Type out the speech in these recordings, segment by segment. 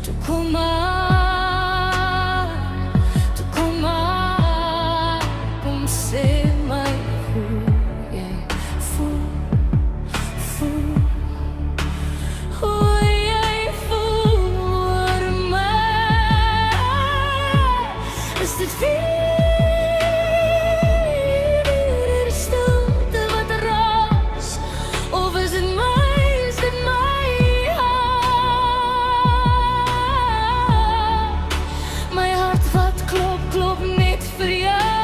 Toe kom maar, toe kom maar, kom sê my hoe jy voel, voel. Hoe jy voel oor my. Is dit weer stilte wat raas, of is dit my hart? My hart wat klop, klop net vir jou.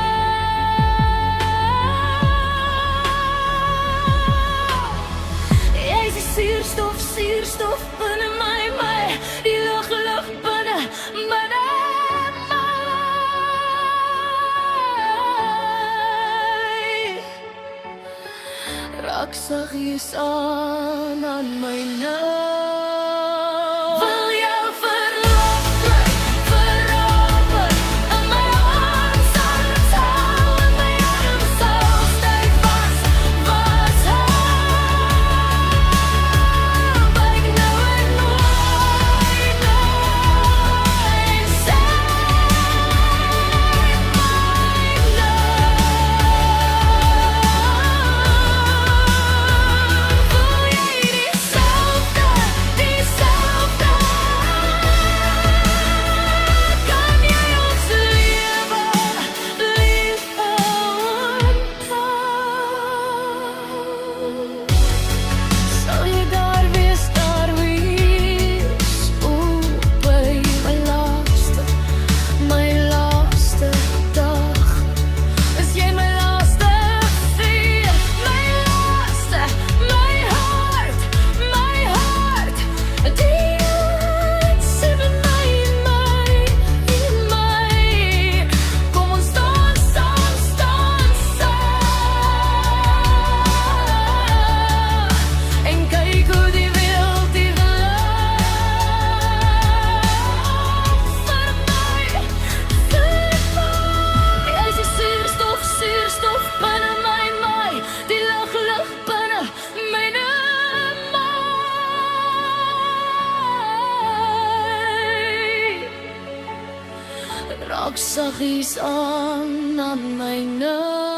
Jy is die suurstof, suurstof binne my, die lug, lug binne my. Raak saggies aan my nou. Wil jou verloor, veroper, in my arms sal het hou, in my arms sal styf vashou. Buig nou en nooit, nooit, sê raak saggies aan my nou.